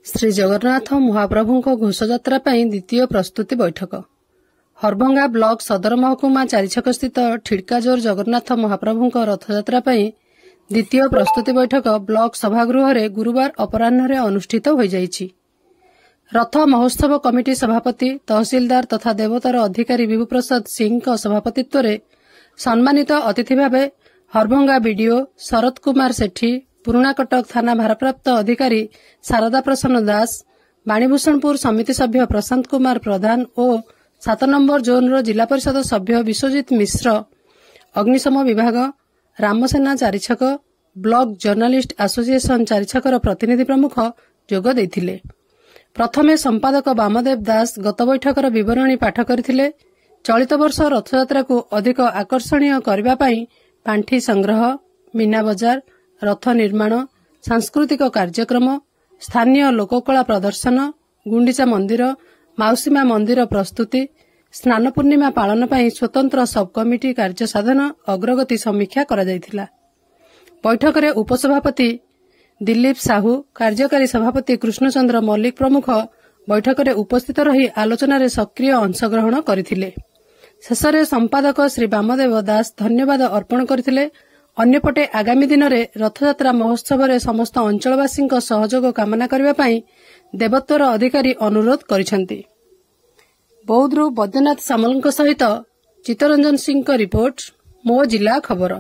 ଶ୍ରୀ ଜଗନ୍ନାଥ ମହାପ୍ରଭୁଙ୍କ ଘୋଷଯାତ୍ରା ପାଇଁ ଦ୍ୱିତୀୟ ପ୍ରସ୍ତୁତି ବୈଠକ। ହରଭଙ୍ଗା ବ୍ଲକ ସଦର ମହକୁମା ଚାରିଛକସ୍ଥିତ ଠିଡ୍କାଜୋର ଜଗନ୍ନାଥ ମହାପ୍ରଭୁଙ୍କ ରଥଯାତ୍ରା ପାଇଁ ଦ୍ୱିତୀୟ ପ୍ରସ୍ତୁତି ବୈଠକ ବ୍ଲକ ସଭାଗୃହରେ ଗୁରୁବାର ଅପରାହ୍ନରେ ଅନୁଷ୍ଠିତ ହୋଇଯାଇଛି। ରଥ ମହୋତ୍ସବ କମିଟି ସଭାପତି ତହସିଲଦାର ତଥା ଦେବୋତ୍ତର ଅଧିକାରୀ ବିଭୁ ପ୍ରସାଦ ସିଂଙ୍କ ସଭାପତିତ୍ୱରେ ସମ୍ମାନିତ ଅତିଥି ଭାବେ ହରଭଙ୍ଗା ବିଡିଓ ଶରତ କୁମାର ସେଠୀ, ପୁରୁଣାକଟକ ଥାନା ଭାରପ୍ରାପ୍ତ ଅଧିକାରୀ ଶାରଦା ପ୍ରସନ୍ନ ଦାସ, ବାଣୀଭୂଷଣପୁର ସମିତି ସଭ୍ୟ ପ୍ରଶାନ୍ତ କୁମାର ପ୍ରଧାନ ଓ 7 ନମ୍ବର ଜୋନ୍ର ଜିଲ୍ଲା ପରିଷଦ ସଭ୍ୟ ବିଶ୍ୱଜିତ ମିଶ୍ର, ଅଗ୍ନିଶମ ବିଭାଗ, ରାମସେନା ଚାରିଛକ, ବ୍ଲକ ଜର୍ଣ୍ଣାଲିଷ୍ଟ ଆସୋସିଏସନ ଚାରିଛକର ପ୍ରତିନିଧି ପ୍ରମୁଖ ଯୋଗ ଦେଇଥିଲେ। ପ୍ରଥମେ ସମ୍ପାଦକ ବାମଦେବ ଦାସ ଗତ ବୈଠକର ବିବରଣୀ ପାଠ କରିଥିଲେ। ଚଳିତ ବର୍ଷ ରଥଯାତ୍ରାକୁ ଅଧିକ ଆକର୍ଷଣୀୟ କରିବା ପାଇଁ ପାଣ୍ଠି ସଂଗ୍ରହ, ମୀନା ବଜାର, ରଥ ନିର୍ମାଣ, ସାଂସ୍କୃତିକ କାର୍ଯ୍ୟକ୍ରମ, ସ୍ଥାନୀୟ ଲୋକକଳା ପ୍ରଦର୍ଶନ, ଗୁଣ୍ଡିଚା ମନ୍ଦିର, ମାଉସୀମା ମନ୍ଦିର ପ୍ରସ୍ତୁତି, ସ୍ନାନ ପୂର୍ଣ୍ଣିମା ପାଳନ ପାଇଁ ସ୍ୱତନ୍ତ୍ର ସବ୍କମିଟି କାର୍ଯ୍ୟସାଧନ ଅଗ୍ରଗତି ସମୀକ୍ଷା କରାଯାଇଥିଲା। ବୈଠକରେ ଉପସଭାପତି ଦିଲ୍ଲୀପ ସାହୁ, କାର୍ଯ୍ୟକାରୀ ସଭାପତି କୃଷ୍ଣଚନ୍ଦ୍ର ମଲ୍ଲିକ ପ୍ରମୁଖ ବୈଠକରେ ଉପସ୍ଥିତ ରହି ଆଲୋଚନାରେ ସକ୍ରିୟ ଅଂଶଗ୍ରହଣ କରିଥିଲେ। ଶେଷରେ ସମ୍ପାଦକ ଶ୍ରୀ ବାମଦେବ ଦାସ ଧନ୍ୟବାଦ ଅର୍ପଣ କରିଥିଲେ। ଅନ୍ୟପଟେ ଆଗାମୀ ଦିନରେ ରଥଯାତ୍ରା ମହୋତ୍ସବରେ ସମସ୍ତ ଅଞ୍ଚଳବାସୀଙ୍କ ସହଯୋଗ କାମନା କରିବା ପାଇଁ ଦେବୋତ୍ତର ଅଧିକାରୀ ଅନୁରୋଧ କରିଛନ୍ତି। ବୌଦ୍ଧରୁ ବୈଦ୍ୟନାଥ ସାମଲଙ୍କ ସହିତ ଚିତ୍ତରଞ୍ଜନ ସିଂଙ୍କ ରିପୋର୍ଟ, ମୋ ଜିଲ୍ଲା ଖବର।